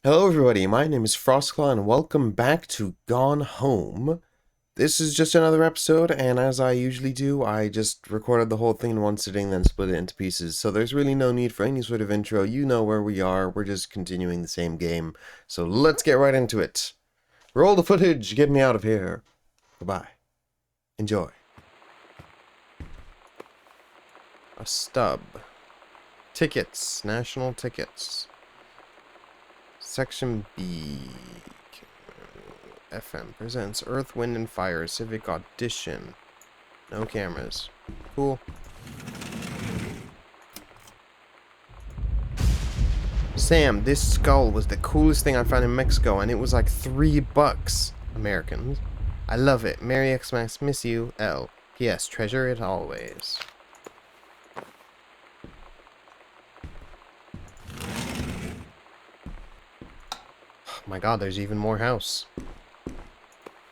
Hello everybody, my name is Frostclaw and welcome back to Gone Home. This is just another episode, and as I usually do, I just recorded the whole thing in one sitting, then split it into pieces, so there's really no need for any sort of intro. You know where we are, we're just continuing the same game. So let's get right into it. Roll the footage, get me out of here. Goodbye. Enjoy. A stub. Tickets, national tickets. Section B. FM presents Earth, Wind, and Fire Civic Audition. No cameras. Cool. Sam, this skull was the coolest thing I found in Mexico, and it was like $3 Americans. I love it. Merry Xmas, miss you, L. P.S. Treasure it always. Oh my god, there's even more house.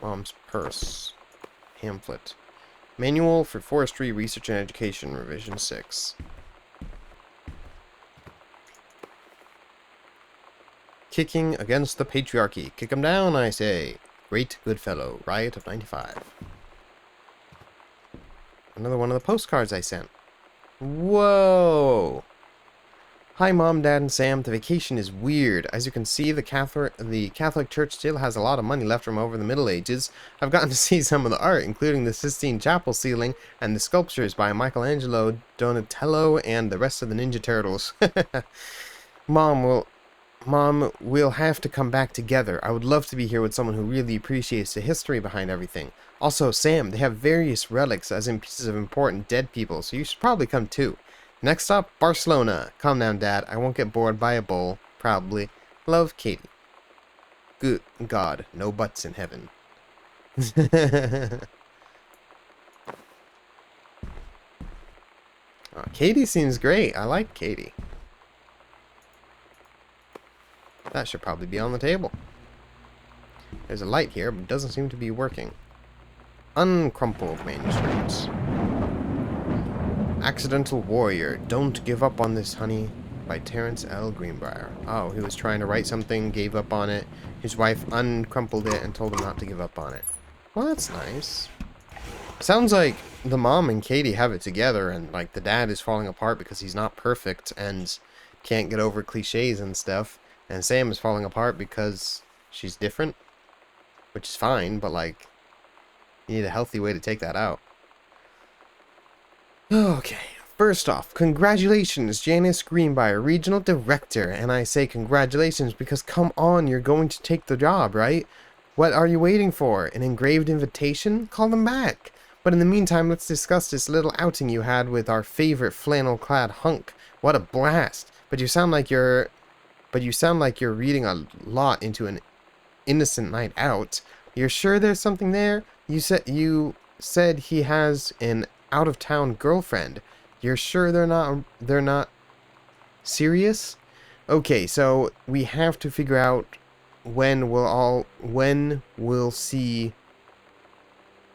Mom's purse. Pamphlet. Manual for Forestry Research and Education, Revision 6. Kicking against the patriarchy. Kick 'em down, I say. Great good fellow. Riot of 95. Another one of the postcards I sent. Whoa! Hi, Mom, Dad, and Sam. The vacation is weird. As you can see, the Catholic Church still has a lot of money left from over the Middle Ages. I've gotten to see some of the art, including the Sistine Chapel ceiling and the sculptures by Michelangelo, Donatello, and the rest of the Ninja Turtles. Mom, we'll have to come back together. I would love to be here with someone who really appreciates the history behind everything. Also, Sam, they have various relics, as in pieces of important dead people, so you should probably come too. Next up, Barcelona. Calm down, Dad. I won't get bored by a bowl. Probably. Love, Katie. Good God, no butts in heaven. Katie seems great. I like Katie. That should probably be on the table. There's a light here, but it doesn't seem to be working. Uncrumpled manuscripts. Accidental Warrior. Don't Give Up on This, Honey, by Terence L. Greenbrier. Oh, he was trying to write something, gave up on it. His wife uncrumpled it and told him not to give up on it. Well, that's nice. Sounds like the mom and Katie have it together, and like the dad is falling apart because he's not perfect and can't get over cliches and stuff. And Sam is falling apart because she's different, which is fine, but like, you need a healthy way to take that out. Okay, first off, congratulations, Janice Greenbrier, Regional Director. And I say congratulations because, come on, you're going to take the job, right? What are you waiting for? An engraved invitation? Call them back. But in the meantime, let's discuss this little outing you had with our favorite flannel-clad hunk. What a blast. But you sound like you're reading a lot into an innocent night out. You're sure there's something there? You said he has an out-of-town girlfriend. You're sure they're not serious? Okay, so we have to figure out when we'll see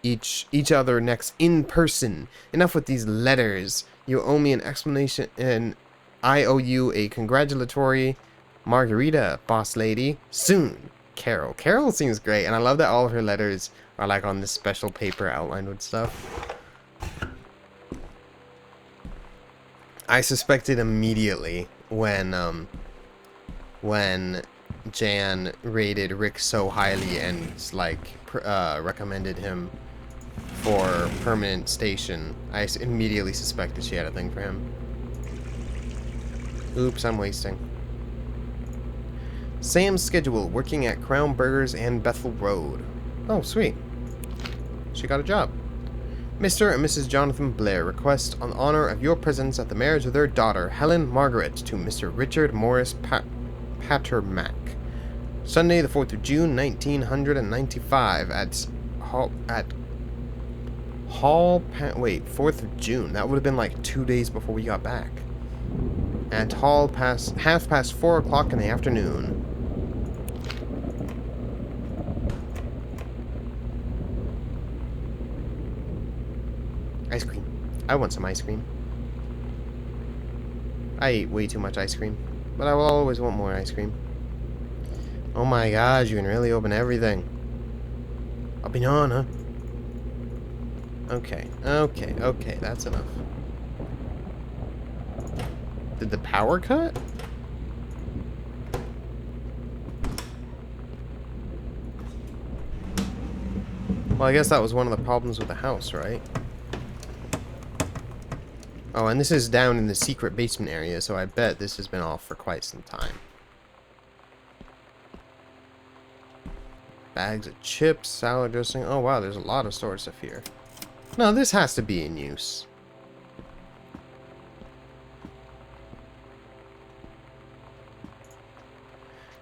each other next in person. Enough with these letters. You owe me an explanation, and I owe you a congratulatory margarita, boss lady. Soon. Carol. Carol seems great, and I love that all of her letters are like on this special paper outlined with stuff. I suspected immediately when Jan rated Rick so highly and like recommended him for permanent station. I immediately suspected she had a thing for him. Oops, I'm wasting. Sam's schedule, working at Crown Burgers and Bethel Road. Oh, sweet. She got a job. Mr. and Mrs. Jonathan Blair request on honor of your presence at the marriage of their daughter, Helen Margaret, to Mr. Richard Morris Pattermack. Sunday, the 4th of June, 1995, at 4th of June. That would have been like 2 days before we got back. At half past 4 o'clock in the afternoon. Ice cream. I want some ice cream. I ate way too much ice cream, but I will always want more ice cream. Oh my gosh, you can really open everything. A banana. Okay, okay, that's enough. Did the power cut? Well, I guess that was one of the problems with the house, right? Oh, and this is down in the secret basement area, so I bet this has been off for quite some time. Bags of chips, salad dressing. Oh, wow, there's a lot of storage stuff here. No, this has to be in use.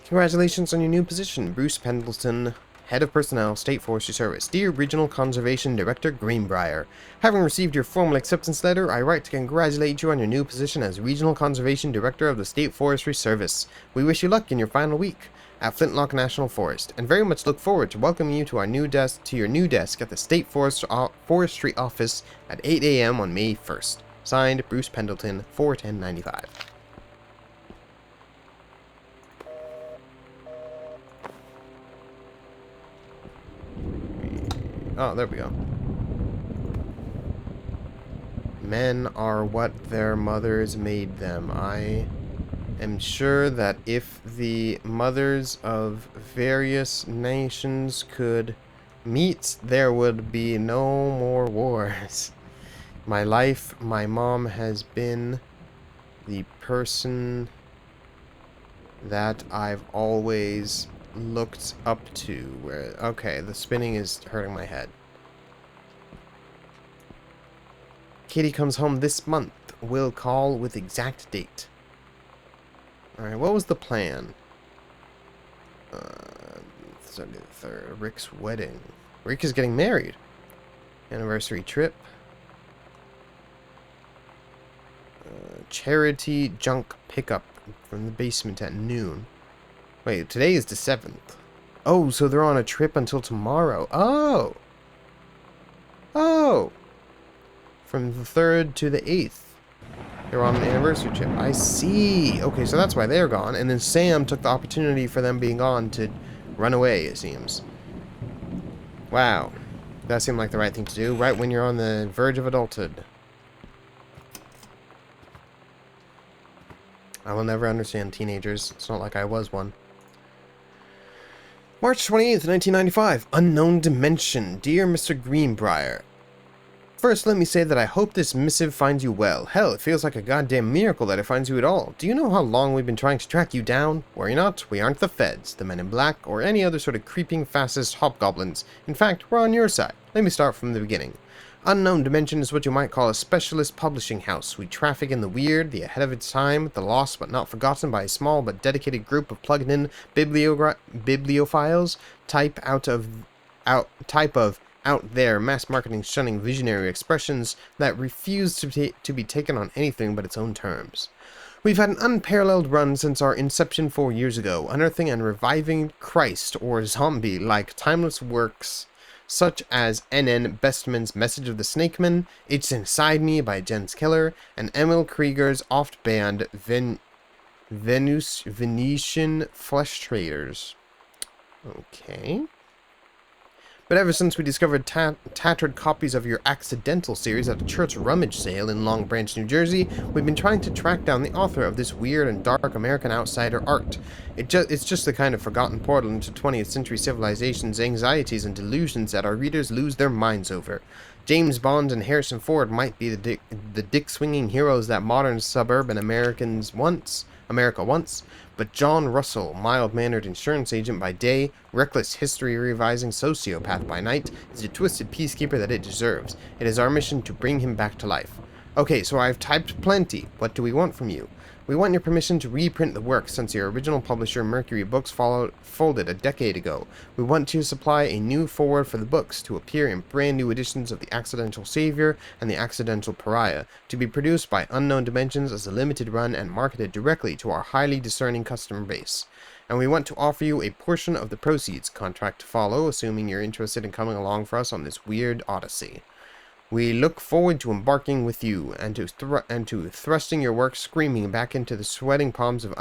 Congratulations on your new position, Bruce Pendleton, Head of Personnel, State Forestry Service. Dear Regional Conservation Director Greenbrier, having received your formal acceptance letter, I write to congratulate you on your new position as Regional Conservation Director of the State Forestry Service. We wish you luck in your final week at Flintlock National Forest, and very much look forward to welcoming you to our new your new desk at the State Forestry Office at 8 a.m. on May 1st. Signed, Bruce Pendleton, 4/10/95. Oh, there we go. Men are what their mothers made them. I am sure that if the mothers of various nations could meet, there would be no more wars. My life, my mom has been the person that I've always looked up to. Where, okay, the spinning is hurting my head. Katie comes home this month. We'll call with exact date. Alright, what was the plan? 73rd, Rick's wedding. Rick is getting married. Anniversary trip. Charity junk pickup from the basement at noon. Wait, today is the 7th. Oh, so they're on a trip until tomorrow. Oh! Oh! From the 3rd to the 8th. They're on an anniversary trip. I see. Okay, so that's why they're gone. And then Sam took the opportunity for them being gone to run away, it seems. Wow. That seemed like the right thing to do, right when you're on the verge of adulthood. I will never understand teenagers. It's not like I was one. March 28th, 1995. Unknown Dimension. Dear Mr. Greenbrier. First, let me say that I hope this missive finds you well. Hell, it feels like a goddamn miracle that it finds you at all. Do you know how long we've been trying to track you down? Worry not, we aren't the feds, the men in black, or any other sort of creeping fascist hobgoblins. In fact, we're on your side. Let me start from the beginning. Unknown Dimension is what you might call a specialist publishing house. We traffic in the weird, the ahead of its time, the lost but not forgotten by a small but dedicated group of plugged-in bibliophiles, type of out there mass marketing shunning visionary expressions that refuse to be taken on anything but its own terms. We've had an unparalleled run since our inception 4 years ago, unearthing and reviving Christ or zombie like timeless works such as N.N. Bestman's Message of the Snakeman, It's Inside Me by Jens Keller, and Emil Krieger's oft-banned Venetian Flesh Traders. Okay. But ever since we discovered tattered copies of your Accidental series at a church rummage sale in Long Branch, New Jersey, we've been trying to track down the author of this weird and dark American outsider art. It's just the kind of forgotten portal into 20th century civilization's anxieties and delusions that our readers lose their minds over. James Bond and Harrison Ford might be the dick-swinging heroes that modern suburban America once, but John Russell, mild-mannered insurance agent by day, reckless history-revising sociopath by night, is the twisted peacekeeper that it deserves. It is our mission to bring him back to life. Okay, so I've typed plenty. What do we want from you? We want your permission to reprint the work since your original publisher Mercury Books folded a decade ago. We want to supply a new foreword for the books to appear in brand new editions of The Accidental Savior and The Accidental Pariah, to be produced by Unknown Dimensions as a limited run and marketed directly to our highly discerning customer base. And we want to offer you a portion of the proceeds, contract to follow, assuming you're interested in coming along for us on this weird odyssey. We look forward to embarking with you and to thrusting your work screaming back into the sweating palms of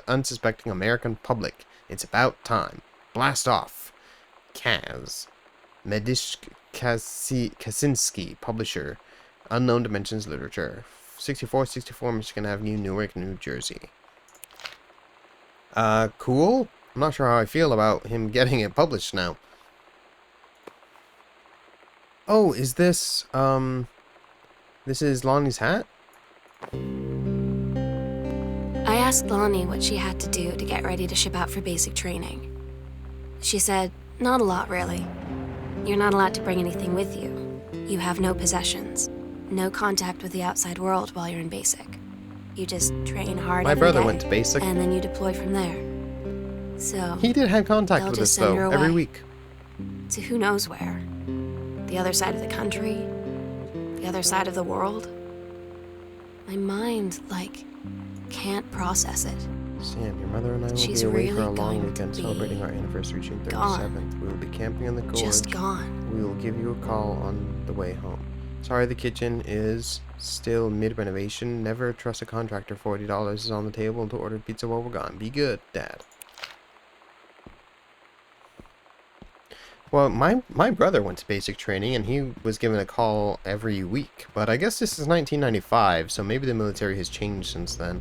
unsuspecting American public It's about time. Blast off. Kaz. Medish Kaczynski, publisher. Unknown Dimensions Literature. 6464 Michigan Avenue, Newark, New Jersey. Cool? I'm not sure how I feel about him getting it published now. Oh, is this, this is Lonnie's hat? I asked Lonnie what she had to do to get ready to ship out for basic training. She said, not a lot, really. You're not allowed to bring anything with you. You have no possessions. No contact with the outside world while you're in basic. You just train hard My brother went to basic. And then you deploy from there. So he did have contact with us, though, every week. To who knows where. The other side of the country. The other side of the world. My mind, like, can't process it. Sam, your mother and I will She's be away really for a long going weekend to celebrating be our anniversary, June 37th. gone. We will be camping on the gorge. Just gone. We will give you a call on the way home. Sorry, the kitchen is still mid-renovation. Never trust a contractor. $40 is on the table to order pizza while we're gone. Be good, Dad. Well, my brother went to basic training, and he was given a call every week. But I guess this is 1995, so maybe the military has changed since then.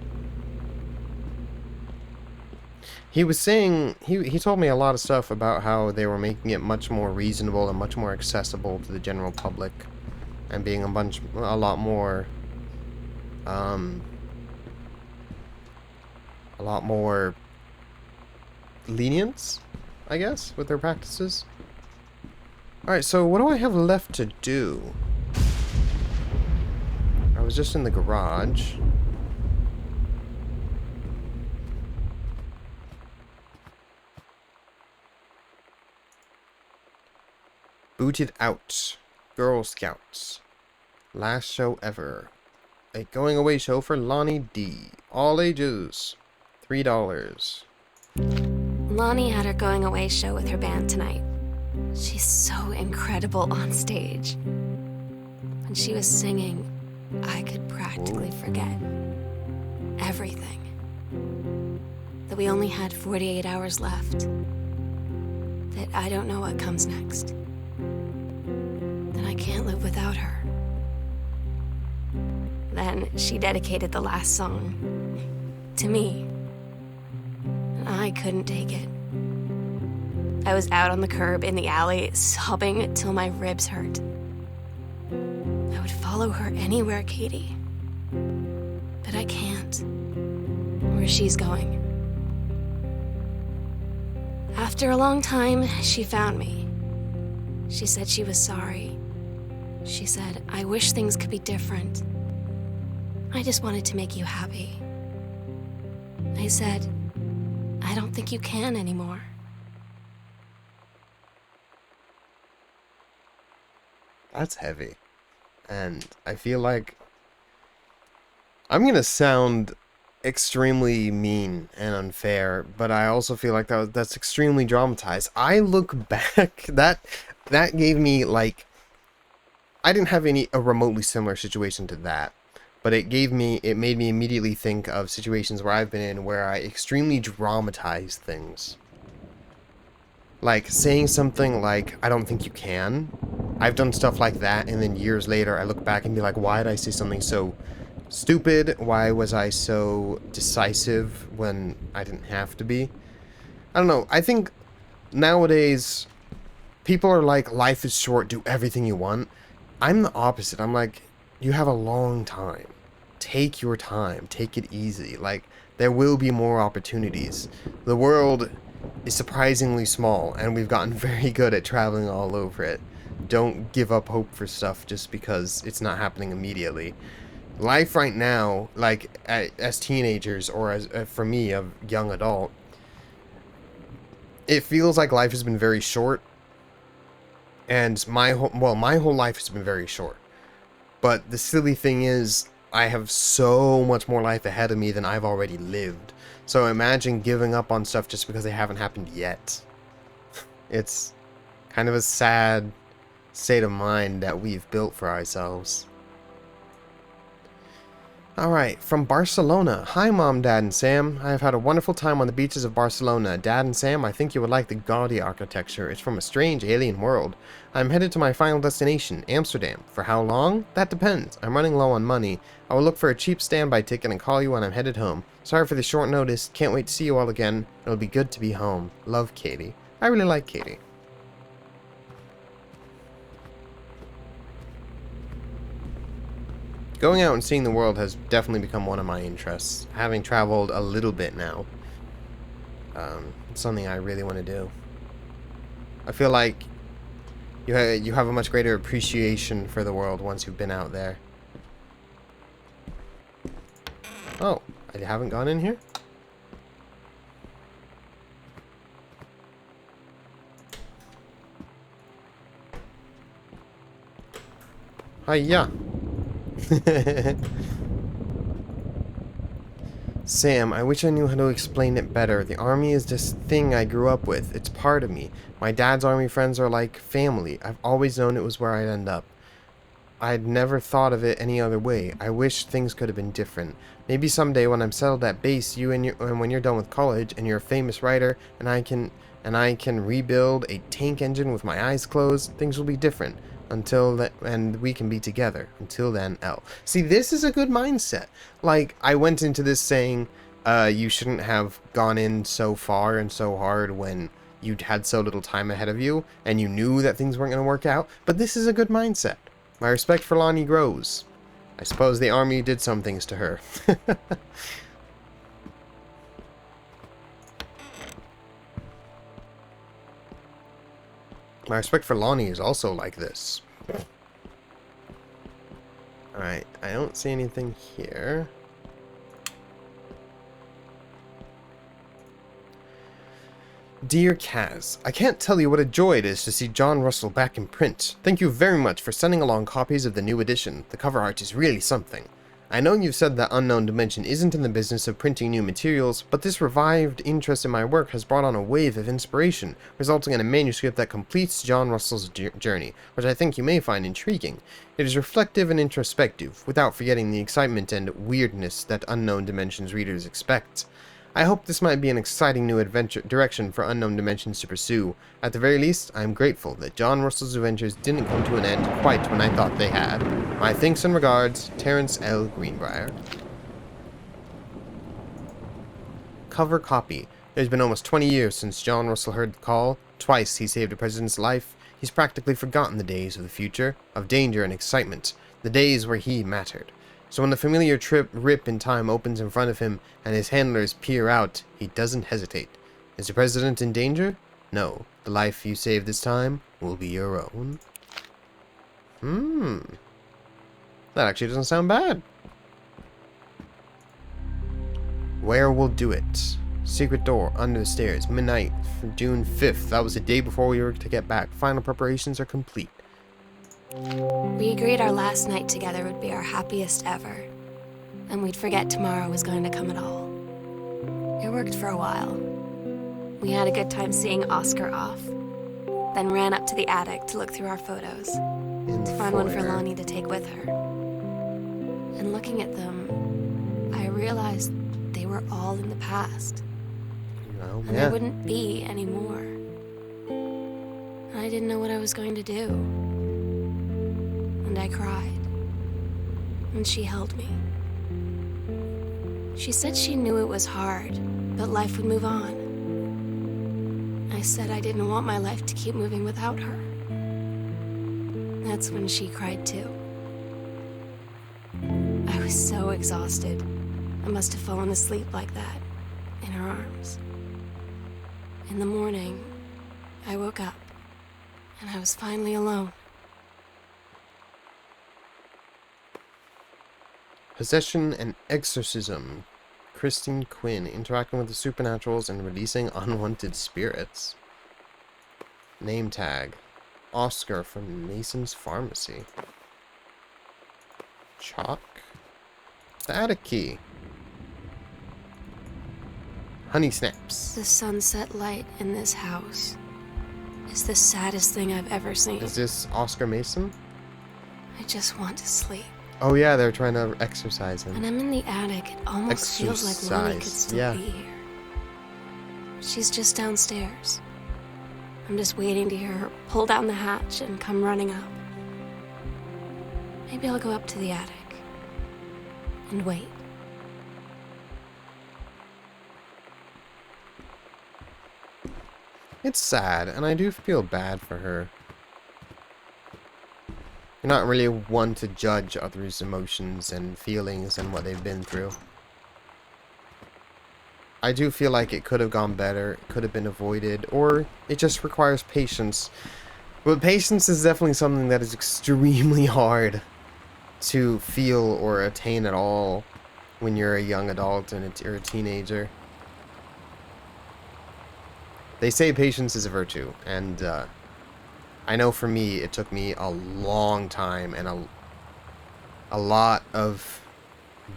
He was saying, he told me a lot of stuff about how they were making it much more reasonable and much more accessible to the general public. And being a lot more lenient, I guess, with their practices. Alright, so what do I have left to do? I was just in the garage. Booted out. Girl Scouts. Last show ever. A going away show for Lonnie D. All ages. $3. Lonnie had her going away show with her band tonight. She's so incredible on stage. When she was singing, I could practically forget everything. That we only had 48 hours left. That I don't know what comes next. That I can't live without her. Then she dedicated the last song to me. And I couldn't take it. I was out on the curb in the alley, sobbing till my ribs hurt. I would follow her anywhere, Katie. But I can't. Where she's going. After a long time, she found me. She said she was sorry. She said, I wish things could be different. I just wanted to make you happy. I said, I don't think you can anymore. That's heavy. And I feel like I'm gonna sound extremely mean and unfair, but I also feel like that's extremely dramatized. I look back, that gave me, like, I didn't have a remotely similar situation to that, but it made me immediately think of situations where I've been in where I extremely dramatize things. Like, saying something like, I don't think you can. I've done stuff like that, and then years later, I look back and be like, why did I say something so stupid? Why was I so decisive when I didn't have to be? I don't know. I think nowadays, people are like, life is short, do everything you want. I'm the opposite. I'm like, you have a long time. Take your time. Take it easy. Like, there will be more opportunities. The world is surprisingly small, and we've gotten very good at traveling all over it. Don't give up hope for stuff just because it's not happening immediately. Life right now, like as teenagers or as for me, a young adult, it feels like life has been very short. And my whole life has been very short. But the silly thing is, I have so much more life ahead of me than I've already lived. So imagine giving up on stuff just because they haven't happened yet. It's kind of a sad state of mind that we've built for ourselves. Alright, from Barcelona. Hi Mom, Dad, and Sam. I have had a wonderful time on the beaches of Barcelona. Dad and Sam, I think you would like the gaudy architecture. It's from a strange alien world. I'm headed to my final destination, Amsterdam. For how long? That depends. I'm running low on money. I will look for a cheap standby ticket and call you when I'm headed home. Sorry for the short notice. Can't wait to see you all again. It'll be good to be home. Love, Katie. I really like Katie. Going out and seeing the world has definitely become one of my interests. Having traveled a little bit now. It's something I really want to do. I feel like you have a much greater appreciation for the world once you've been out there. Oh, I haven't gone in here? Hiya. Sam, I wish I knew how to explain it better. The army is this thing I grew up with. It's part of me. My dad's army friends are like family. I've always known it was where I'd end up. I'd never thought of it any other way. I wish things could have been different. Maybe someday when I'm settled at base, and when you're done with college and you're a famous writer and I can rebuild a tank engine with my eyes closed, things will be different. Until that, and we can be together. Until then, L. See, this is a good mindset. Like, I went into this saying, you shouldn't have gone in so far and so hard when you'd had so little time ahead of you, and you knew that things weren't going to work out. But this is a good mindset. My respect for Lonnie grows. I suppose the army did some things to her. My respect for Lonnie is also like this. Alright, I don't see anything here. Dear Kaz, I can't tell you what a joy it is to see John Russell back in print. Thank you very much for sending along copies of the new edition. The cover art is really something. I know you've said that Unknown Dimension isn't in the business of printing new materials, but this revived interest in my work has brought on a wave of inspiration, resulting in a manuscript that completes John Russell's journey, which I think you may find intriguing. It is reflective and introspective, without forgetting the excitement and weirdness that Unknown Dimension's readers expect. I hope this might be an exciting new direction for Unknown Dimensions to pursue. At the very least, I am grateful that John Russell's adventures didn't come to an end quite when I thought they had. My thanks and regards, Terrence L. Greenbrier. Cover copy. It has been almost 20 years since John Russell heard the call. Twice he saved a president's life. He's practically forgotten the days of the future, of danger and excitement, the days where he mattered. So when the familiar rip in time opens in front of him and his handlers peer out, he doesn't hesitate. Is the president in danger? No. The life you save this time will be your own. That actually doesn't sound bad. Where will do it? Secret door under the stairs. Midnight, June 5th. That was the day before we were to get back. Final preparations are complete. We agreed our last night together would be our happiest ever, and we'd forget tomorrow was going to come at all. It worked for a while. We had a good time seeing Oscar off, then ran up to the attic to look through our photos, to find one for Lonnie to take with her. And looking at them, I realized they were all in the past, and there wouldn't be any more. And I didn't know what I was going to do. And I cried, and she held me. She said she knew it was hard, but life would move on. I said I didn't want my life to keep moving without her. That's when she cried too. I was so exhausted. I must have fallen asleep like that, in her arms. In the morning, I woke up, and I was finally alone. Possession and Exorcism. Christine Quinn, interacting with the supernaturals and releasing unwanted spirits. Name tag. Oscar from Mason's Pharmacy. Chalk. The attic key. Honey snaps. The sunset light in this house is the saddest thing I've ever seen. Is this Oscar Mason? I just want to sleep. Oh yeah, they're trying to exercise him. When I'm in the attic, it almost feels like Lonnie could Exercise, still yeah. be here. She's just downstairs. I'm just waiting to hear her pull down the hatch and come running up. Maybe I'll go up to the attic and wait. It's sad, and I do feel bad for her. You're not really one to judge others' emotions and feelings and what they've been through. I do feel like it could have gone better, it could have been avoided, or it just requires patience. But patience is definitely something that is extremely hard to feel or attain at all when you're a young adult and you're a teenager. They say patience is a virtue, and I know for me it took me a long time and a lot of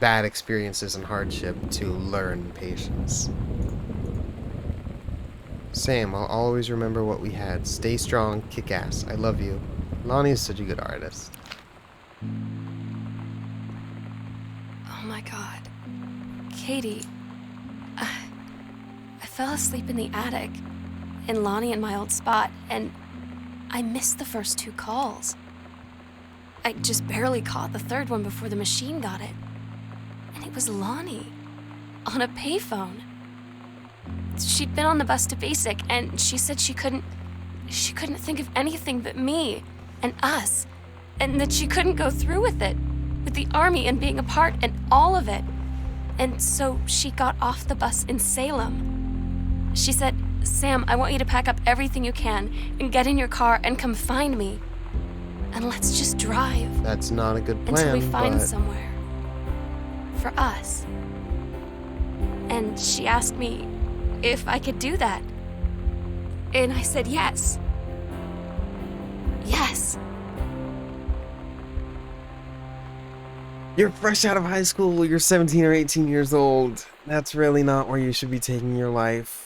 bad experiences and hardship to learn patience. Sam, I'll always remember what we had. Stay strong, kick ass. I love you. Lonnie is such a good artist. Oh my god. Katie. I fell asleep in the attic, in Lonnie and my old spot, and I missed the first 2 calls. I just barely caught the third one before the machine got it. And it was Lonnie, on a payphone. She'd been on the bus to Basic, and she said she couldn't think of anything but me and us, and that she couldn't go through with it, with the army and being a part and all of it. And so she got off the bus in Salem. She said, "Sam, I want you to pack up everything you can and get in your car and come find me. And let's just drive That's not a good plan, until we find but somewhere for us." And she asked me if I could do that. And I said yes. Yes. you're fresh out of high school, you're 17 or 18 years old. That's really not where you should be taking your life.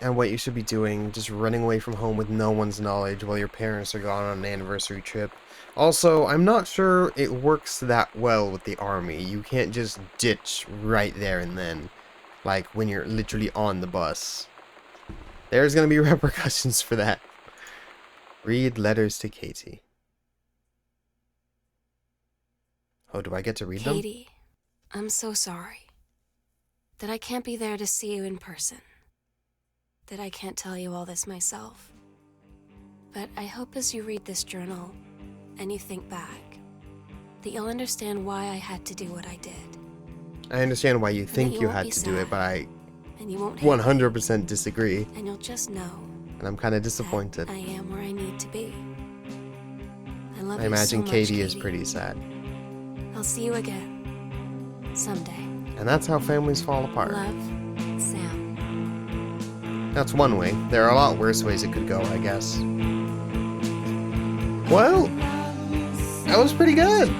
And what you should be doing, just running away from home with no one's knowledge while your parents are gone on an anniversary trip. Also, I'm not sure it works that well with the army. You can't just ditch right there and then, like when you're literally on the bus. There's gonna be repercussions for that. Read letters to Katie. Oh, do I get to read them? Katie, I'm so sorry that I can't be there to see you in person, that I can't tell you all this myself. But I hope as you read this journal and you think back, that you'll understand why I had to do what I did. I understand why you think you you won't had be to do it, sad. but I And you won't hate me, 100% disagree, and you'll just know and I'm kind of that disappointed. I am where I need to be. I love I you imagine so much, Katie is Katie. pretty sad. I'll see you again someday. And that's how families fall apart. Love, Sam. That's one way. There are a lot worse ways it could go, I guess. Well, that was pretty good.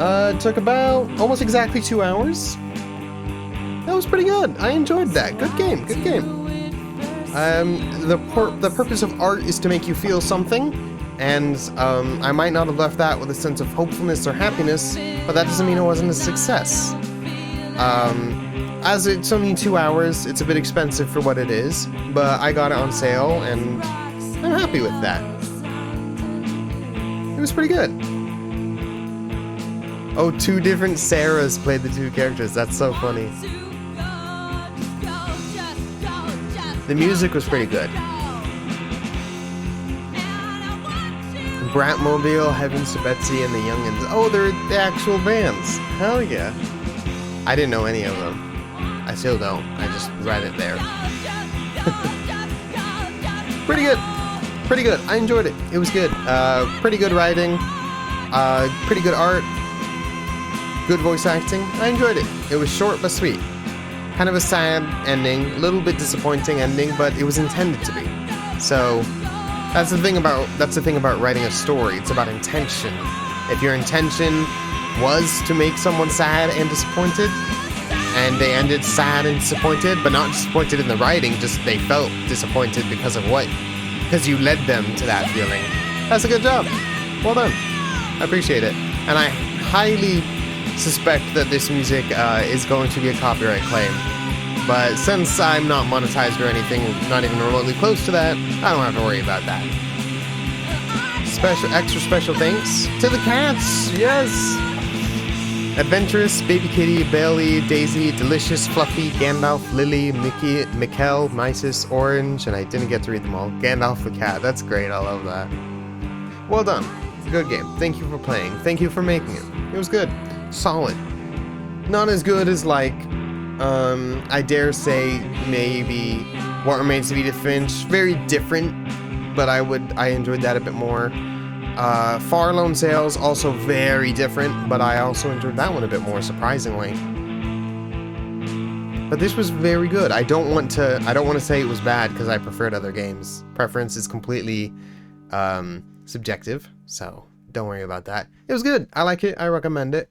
It took about almost exactly 2 hours. That was pretty good. I enjoyed that. Good game. Good game. The purpose of art is to make you feel something, and I might not have left that with a sense of hopefulness or happiness, but that doesn't mean it wasn't a success. As it's only 2 hours, it's a bit expensive for what it is, but I got it on sale, and I'm happy with that. It was pretty good. Oh, 2 different Sarahs played the 2 characters. That's so funny. The music was pretty good. Bratmobile, Heavens to Betsy, and the Youngins. Oh, they're the actual bands. Hell yeah. I didn't know any of them. I still don't. I just read it there. Pretty good. Pretty good. I enjoyed it. It was good. Pretty good writing. Pretty good art. Good voice acting. I enjoyed it. It was short but sweet. Kind of a sad ending. A little bit disappointing ending, but it was intended to be. So that's the thing about writing a story. It's about intention. If your intention was to make someone sad and disappointed, and they ended sad and disappointed, but not disappointed in the writing, just they felt disappointed because you led them to that feeling. That's a good job. Well done. I appreciate it. And I highly suspect that this music is going to be a copyright claim. But since I'm not monetized or anything, not even remotely close to that, I don't have to worry about that. Extra special thanks to the cats, yes! Adventurous, Baby Kitty, Bailey, Daisy, Delicious, Fluffy, Gandalf, Lily, Mickey, Mikkel, Mysis, Orange, and I didn't get to read them all. Gandalf the cat, that's great, I love that. Well done. Good game. Thank you for playing. Thank you for making it. It was good. Solid. Not as good as, like, I dare say, maybe What Remains of Edith Finch. Very different, but I enjoyed that a bit more. Far Lone Sails, also very different, but I also enjoyed that one a bit more, surprisingly. But this was very good. I don't want to say it was bad because I preferred other games. Preference is completely subjective, so don't worry about that. It was good. I like it. I recommend it.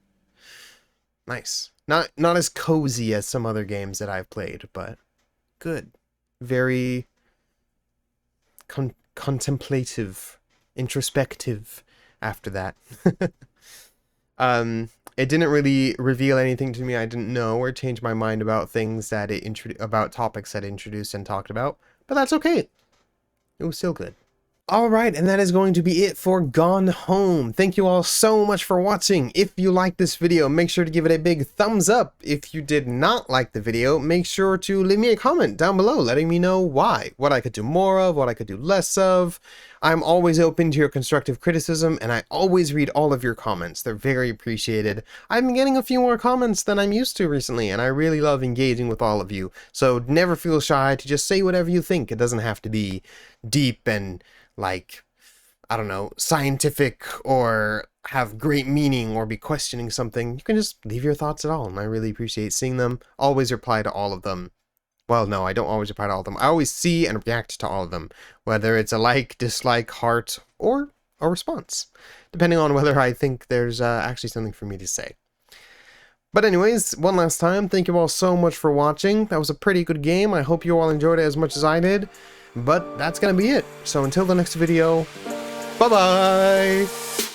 Nice. Not as cozy as some other games that I've played, but good. Very contemplative. Introspective after that. It didn't really reveal anything to me I didn't know or change my mind about things that about topics that it introduced and talked about, but that's okay. It was still good. Alright, and that is going to be it for Gone Home. Thank you all so much for watching. If you liked this video, make sure to give it a big thumbs up. If you did not like the video, make sure to leave me a comment down below letting me know why. What I could do more of, what I could do less of. I'm always open to your constructive criticism, and I always read all of your comments. They're very appreciated. I've been getting a few more comments than I'm used to recently, and I really love engaging with all of you. So never feel shy to just say whatever you think. It doesn't have to be deep and, like, I don't know, scientific or have great meaning or be questioning something. You can just leave your thoughts at all, and I really appreciate seeing them. Always reply to all of them. Well, no, I don't always reply to all of them. I always see and react to all of them, whether it's a like, dislike, heart, or a response, depending on whether I think there's actually something for me to say. But anyways, one last time, thank you all so much for watching. That was a pretty good game. I hope you all enjoyed it as much as I did. But that's gonna be it. So until the next video, bye-bye!